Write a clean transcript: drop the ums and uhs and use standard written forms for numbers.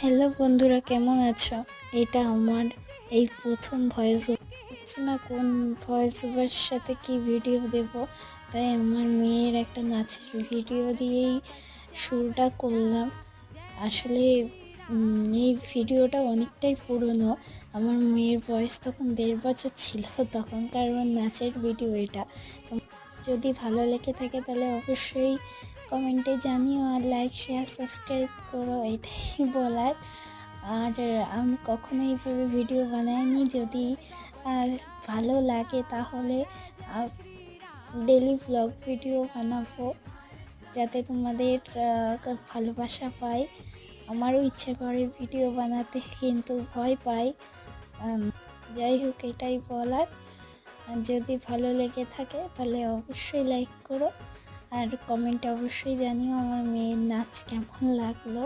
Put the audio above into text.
Hello বন্ধুরা, কেমন আছো? এটা আমার এই প্রথম ভয়েস হচ্ছে না কোন ভয়েস ওভার সাথে কি ভিডিও দেব, তাই আমার মেয়ের একটা নাচের ভিডিও দিয়েই শুরুটা করলাম। আসলে এই ভিডিওটা অনেকটাই পুরনো। আমার মেয়ের বয়স তখন 1.5 বছর ছিল, তখনকার আমার নাচের ভিডিও এটা। তো যদি ভালো লেগে থাকে তাহলে অবশ্যই কমেন্টে জানিও, আর লাইক শেয়ার সাবস্ক্রাইব করো, এটাই বলার। আর আমি কখনো এইভাবে ভিডিও বানাইনি। যদি ভালো লাগে তাহলে ডেলি ব্লগ ভিডিও বানাবো, যাতে তোমাদের ভালোবাসা পাই। আমারও ইচ্ছে করে ভিডিও বানাতে, কিন্তু ভয় পাই। যাই হোক, এটাই বলার। আর যদি ভালো লেগে থাকে তাহলে অবশ্যই লাইক করো, আর কমেন্টে অবশ্যই জানিও আমার মেয়ের নাচ কেমন লাগলো।